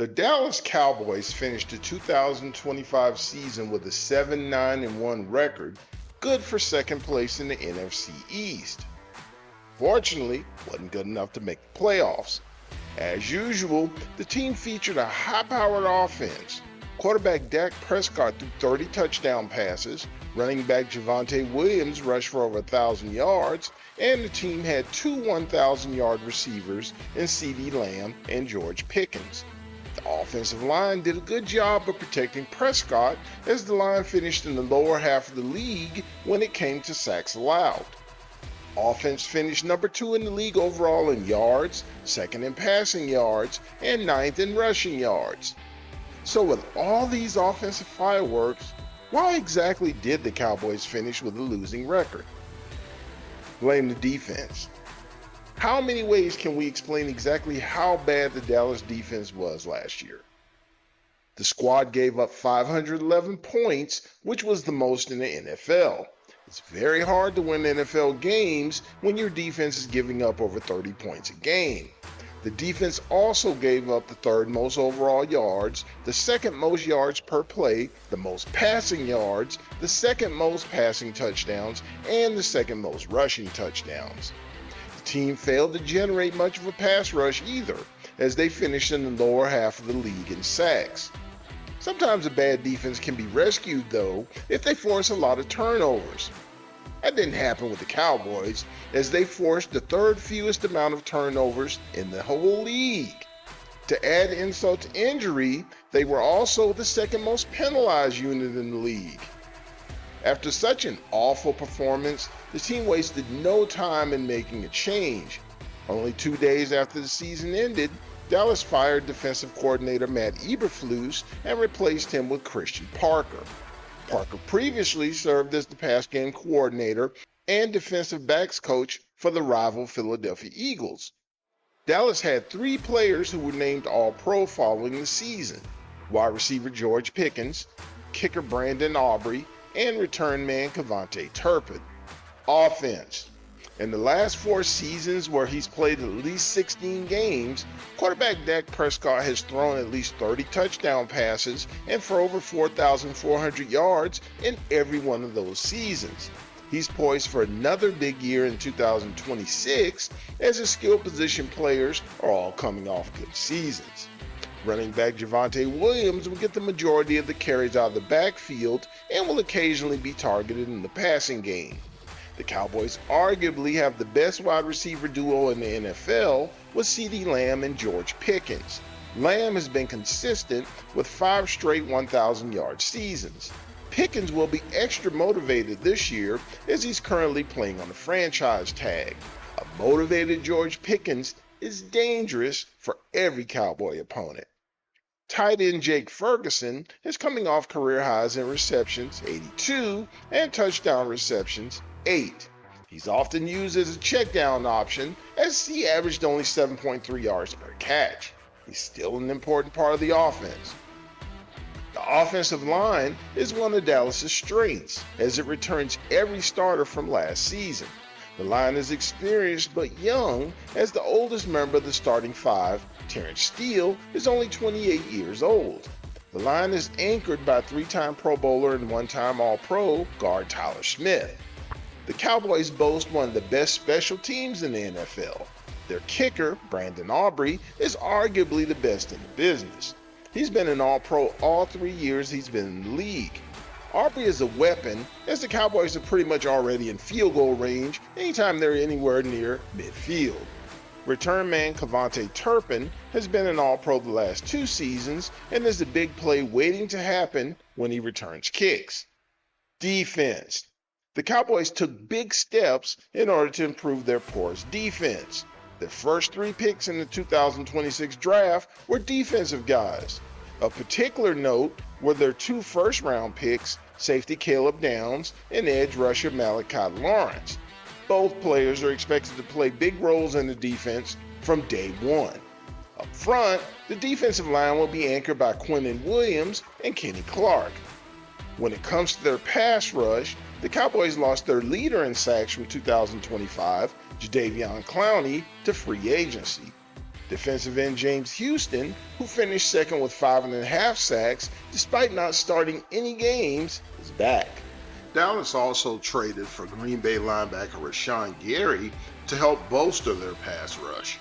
The Dallas Cowboys finished the 2025 season with a 7-9-1 record, good for second place in the NFC East. Fortunately, wasn't good enough to make the playoffs. As usual, the team featured a high-powered offense. Quarterback Dak Prescott threw 30 touchdown passes, running back Javonte Williams rushed for over 1,000 yards, and the team had two 1,000-yard receivers in CeeDee Lamb and George Pickens. The offensive line did a good job of protecting Prescott as the line finished in the lower half of the league when it came to sacks allowed. Offense finished number 2 in the league overall in yards, second in passing yards, and ninth in rushing yards. So with all these offensive fireworks, why exactly did the Cowboys finish with a losing record? Blame the defense. How many ways can we explain exactly how bad the Dallas defense was last year? The squad gave up 511 points, which was the most in the NFL. It's very hard to win NFL games when your defense is giving up over 30 points a game. The defense also gave up the third most overall yards, the second most yards per play, the most passing yards, the second most passing touchdowns, and the second most rushing touchdowns. The team failed to generate much of a pass rush either, as they finished in the lower half of the league in sacks. Sometimes a bad defense can be rescued, though, if they force a lot of turnovers. That didn't happen with the Cowboys, as they forced the third fewest amount of turnovers in the whole league. To add insult to injury, they were also the second most penalized unit in the league. After such an awful performance, the team wasted no time in making a change. Only 2 days after the season ended, Dallas fired defensive coordinator Matt Eberflus and replaced him with Christian Parker. Parker previously served as the pass game coordinator and defensive backs coach for the rival Philadelphia Eagles. Dallas had 3 players who were named All-Pro following the season: wide receiver George Pickens, kicker Brandon Aubrey, and return man Cavonte Turpin. Offense. In the last 4 seasons where he's played at least 16 games, quarterback Dak Prescott has thrown at least 30 touchdown passes and for over 4,400 yards in every one of those seasons. He's poised for another big year in 2026 as his skill position players are all coming off good seasons. Running back Javonte Williams will get the majority of the carries out of the backfield and will occasionally be targeted in the passing game. The Cowboys arguably have the best wide receiver duo in the NFL with CeeDee Lamb and George Pickens. Lamb has been consistent with 5 straight 1,000-yard seasons. Pickens will be extra motivated this year as he's currently playing on a franchise tag. A motivated George Pickens is dangerous for every Cowboy opponent. Tight end Jake Ferguson is coming off career highs in receptions, 82, and touchdown receptions, 8. He's often used as a checkdown option as he averaged only 7.3 yards per catch. He's still an important part of the offense. The offensive line is one of Dallas's strengths as it returns every starter from last season. The line is experienced but young as the oldest member of the starting 5, Terrence Steele, is only 28 years old. The line is anchored by 3-time Pro Bowler and 1-time All-Pro guard Tyler Smith. The Cowboys boast one of the best special teams in the NFL. Their kicker, Brandon Aubrey, is arguably the best in the business. He's been an All-Pro all 3 years he's been in the league. Aubrey is a weapon, as the Cowboys are pretty much already in field goal range anytime they're anywhere near midfield. Return man Cavonte Turpin has been an All-Pro the last 2 seasons and is a big play waiting to happen when he returns kicks. Defense. The Cowboys took big steps in order to improve their porous defense. Their first 3 picks in the 2026 draft were defensive guys. Of particular note were their 2 first-round picks, safety Caleb Downs and edge rusher Malachi Lawrence. Both players are expected to play big roles in the defense from day one. Up front, the defensive line will be anchored by Quinnen Williams and Kenny Clark. When it comes to their pass rush, the Cowboys lost their leader in sacks from 2025, Jadeveon Clowney, to free agency. Defensive end James Houston, who finished second with 5.5 sacks despite not starting any games, is back. Dallas also traded for Green Bay linebacker Rashawn Gary to help bolster their pass rush.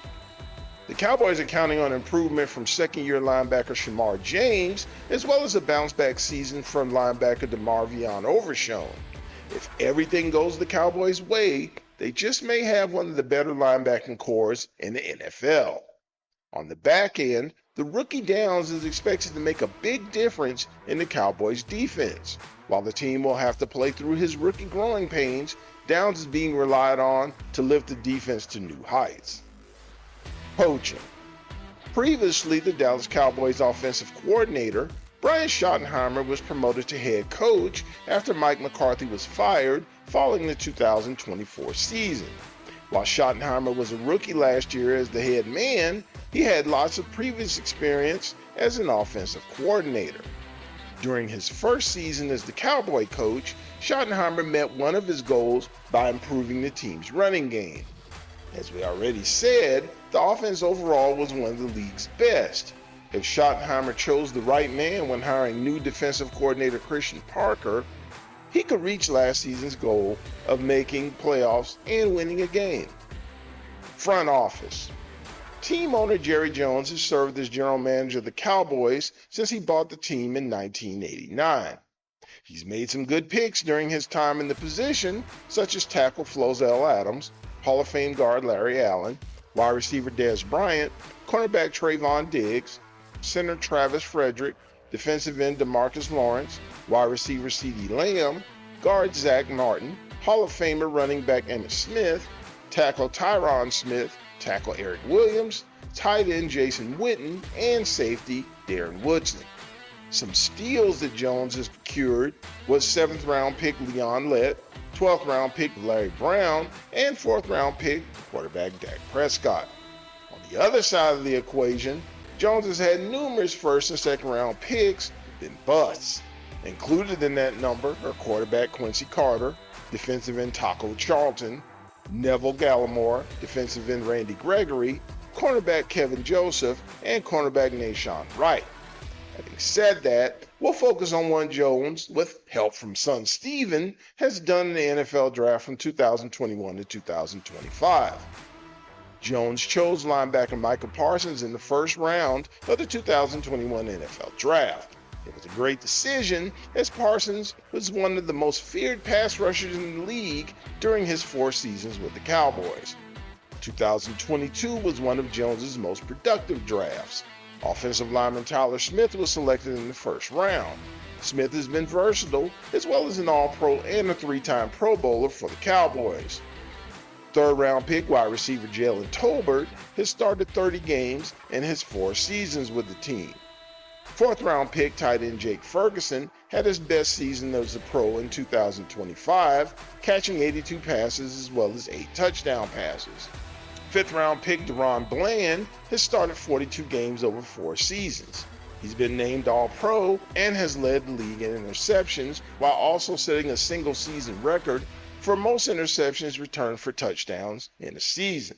The Cowboys are counting on improvement from second-year linebacker Shamar James, as well as a bounce-back season from linebacker DeMarvion Overshown. If everything goes the Cowboys' way, they just may have one of the better linebacking cores in the NFL. On the back end, the rookie Downs is expected to make a big difference in the Cowboys' defense. While the team will have to play through his rookie growing pains, Downs is being relied on to lift the defense to new heights. Coaching. Previously, the Dallas Cowboys offensive coordinator, Brian Schottenheimer, was promoted to head coach after Mike McCarthy was fired following the 2024 season. While Schottenheimer was a rookie last year as the head man, he had lots of previous experience as an offensive coordinator. During his first season as the Cowboy coach, Schottenheimer met one of his goals by improving the team's running game. As we already said, the offense overall was one of the league's best. If Schottenheimer chose the right man when hiring new defensive coordinator Christian Parker, he could reach last season's goal of making playoffs and winning a game. Front office. Team owner Jerry Jones has served as general manager of the Cowboys since he bought the team in 1989. He's made some good picks during his time in the position, such as tackle Flozell Adams, Hall of Fame guard Larry Allen, wide receiver Dez Bryant, cornerback Trayvon Diggs, center Travis Frederick, defensive end DeMarcus Lawrence, wide receiver CeeDee Lamb, guard Zach Martin, Hall of Famer running back Emmitt Smith, tackle Tyron Smith, tackle Eric Williams, tight end Jason Witten, and safety Darren Woodson. Some steals that Jones has procured was 7th round pick Leon Lett, 12th round pick Larry Brown, and 4th round pick quarterback Dak Prescott. On the other side of the equation, Jones has had numerous 1st and 2nd round picks, then busts. Included in that number are quarterback Quincy Carter, defensive end Taco Charlton, Neville Gallimore, defensive end Randy Gregory, cornerback Kevin Joseph, and cornerback Nashawn Wright. Having said that, we'll focus on what Jones, with help from son Steven, has done in the NFL draft from 2021 to 2025. Jones chose linebacker Michael Parsons in the 1st round of the 2021 NFL draft. It was a great decision, as Parsons was one of the most feared pass rushers in the league during his 4 seasons with the Cowboys. 2022 was one of Jones's most productive drafts. Offensive lineman Tyler Smith was selected in the 1st round. Smith has been versatile, as well as an All-Pro and a 3-time Pro Bowler for the Cowboys. 3rd round pick wide receiver Jalen Tolbert has started 30 games in his 4 seasons with the team. 4th round pick tight end Jake Ferguson had his best season as a pro in 2025, catching 82 passes as well as 8 touchdown passes. 5th round pick Deron Bland has started 42 games over 4 seasons. He's been named All-Pro and has led the league in interceptions, while also setting a single season record for most interceptions returned for touchdowns in a season.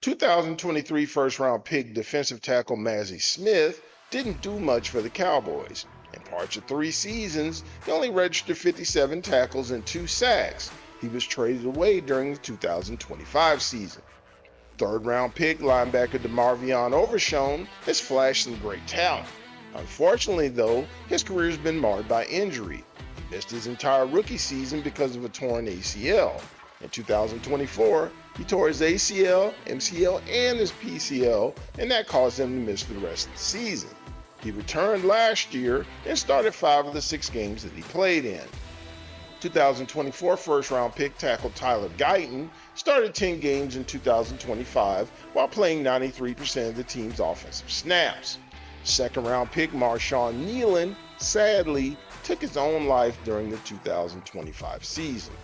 2023 1st round pick defensive tackle Mazi Smith didn't do much for the Cowboys. In parts of 3 seasons, he only registered 57 tackles and 2 sacks. He was traded away during the 2025 season. 3rd round pick linebacker DeMarvion Overshown has flashed some great talent. Unfortunately, though, his career has been marred by injury. He missed his entire rookie season because of a torn ACL. In 2024, he tore his ACL, MCL, and his PCL, and that caused him to miss the rest of the season. He returned last year and started 5 of the 6 games that he played in. 2024 1st round pick tackle Tyler Guyton started 10 games in 2025 while playing 93% of the team's offensive snaps. 2nd round pick Marshawn Nealon sadly took his own life during the 2025 season.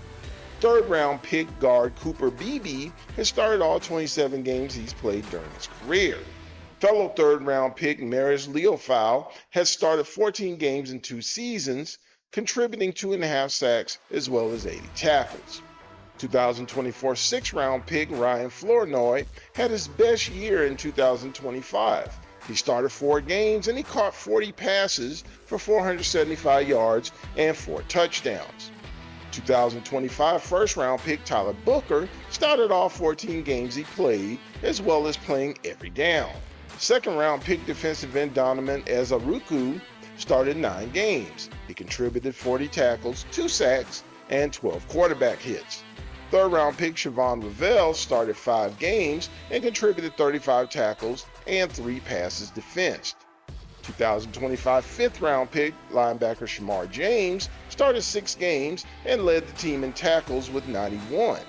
3rd round pick guard Cooper Beebe has started all 27 games he's played during his career. Fellow 3rd round pick Marius Leofau has started 14 games in 2 seasons, contributing 2.5 sacks as well as 80 tackles. 2024 sixth-round pick Ryan Flournoy had his best year in 2025. He started 4 games and he caught 40 passes for 475 yards and 4 touchdowns. 2025 first-round pick Tyler Booker started all 14 games he played, as well as playing every down. Second-round pick defensive end Donovan Ezaruku started 9 games. He contributed 40 tackles, 2 sacks, and 12 quarterback hits. Third-round pick Siobhan Revelle started 5 games and contributed 35 tackles and 3 passes defensed. 2025 fifth-round pick linebacker Shamar James started 6 games and led the team in tackles with 91.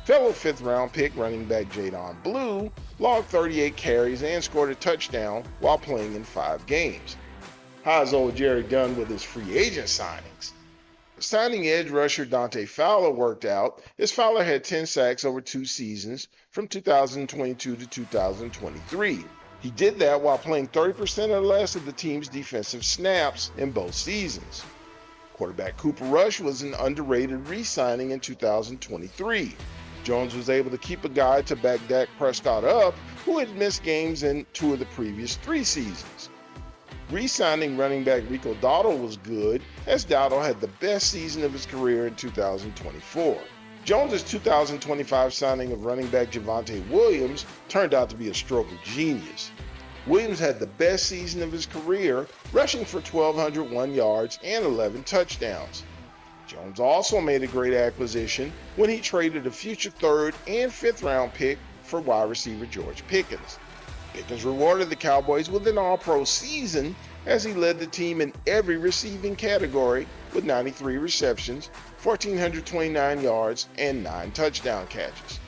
Fellow fifth-round pick running back Jadon Blue logged 38 carries and scored a touchdown while playing in 5 games. How's old Jerry done with his free agent signings? Signing edge rusher Dante Fowler worked out, as Fowler had 10 sacks over 2 seasons from 2022 to 2023. He did that while playing 30% or less of the team's defensive snaps in both seasons. Quarterback Cooper Rush was an underrated re-signing in 2023. Jones was able to keep a guy to back Dak Prescott up, who had missed games in 2 of the previous 3 seasons. Re-signing running back Rico Dowdle was good, as Dowdle had the best season of his career in 2024. Jones's 2025 signing of running back Javonte Williams turned out to be a stroke of genius. Williams had the best season of his career, rushing for 1,201 yards and 11 touchdowns. Jones also made a great acquisition when he traded a future 3rd and 5th round pick for wide receiver George Pickens. Pickens rewarded the Cowboys with an all-pro season as he led the team in every receiving category with 93 receptions, 1,429 yards, and 9 touchdown catches.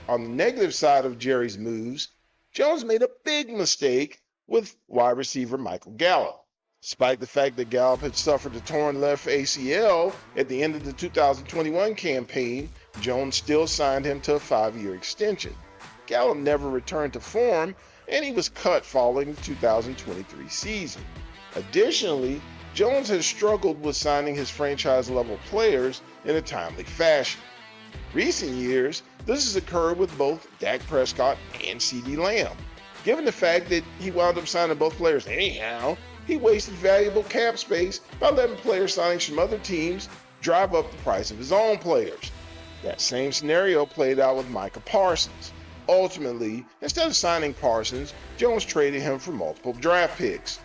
On the negative side of Jerry's moves, Jones made a big mistake with wide receiver Michael Gallup. Despite the fact that Gallup had suffered a torn left ACL at the end of the 2021 campaign, Jones still signed him to a 5-year extension. Gallup never returned to form, and he was cut following the 2023 season. Additionally, Jones has struggled with signing his franchise-level players in a timely fashion. Recent years, this has occurred with both Dak Prescott and CeeDee Lamb. Given the fact that he wound up signing both players anyhow, he wasted valuable cap space by letting player signings from other teams drive up the price of his own players. That same scenario played out with Micah Parsons. Ultimately, instead of signing Parsons, Jones traded him for multiple draft picks.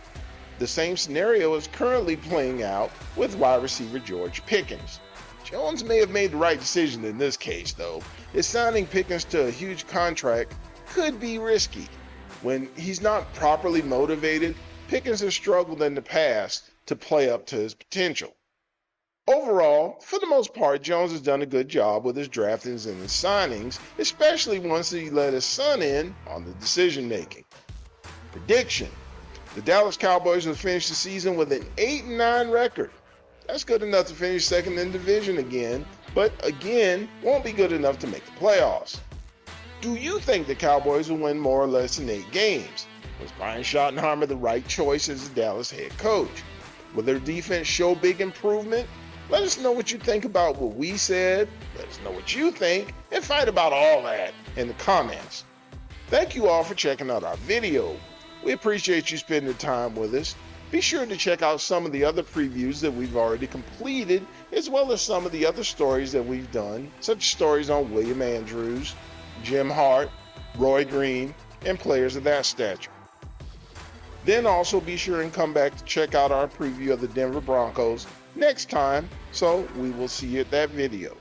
The same scenario is currently playing out with wide receiver George Pickens. Jones may have made the right decision in this case, though, as signing Pickens to a huge contract could be risky. When he's not properly motivated, Pickens has struggled in the past to play up to his potential. Overall, for the most part, Jones has done a good job with his draftings and his signings, especially once he let his son in on the decision-making. Prediction: the Dallas Cowboys will finish the season with an 8-9 record. That's good enough to finish second in the division again, but again, won't be good enough to make the playoffs. Do you think the Cowboys will win more or less than 8 games? Was Brian Schottenheimer the right choice as the Dallas head coach? Will their defense show big improvement? Let us know what you think about what we said. Let us know what you think, and fight about all that in the comments. Thank you all for checking out our video. We appreciate you spending the time with us. Be sure to check out some of the other previews that we've already completed, as well as some of the other stories that we've done, such as stories on William Andrews, Jim Hart, Roy Green, and players of that stature. Then also be sure and come back to check out our preview of the Denver Broncos next time, so we will see you at that video.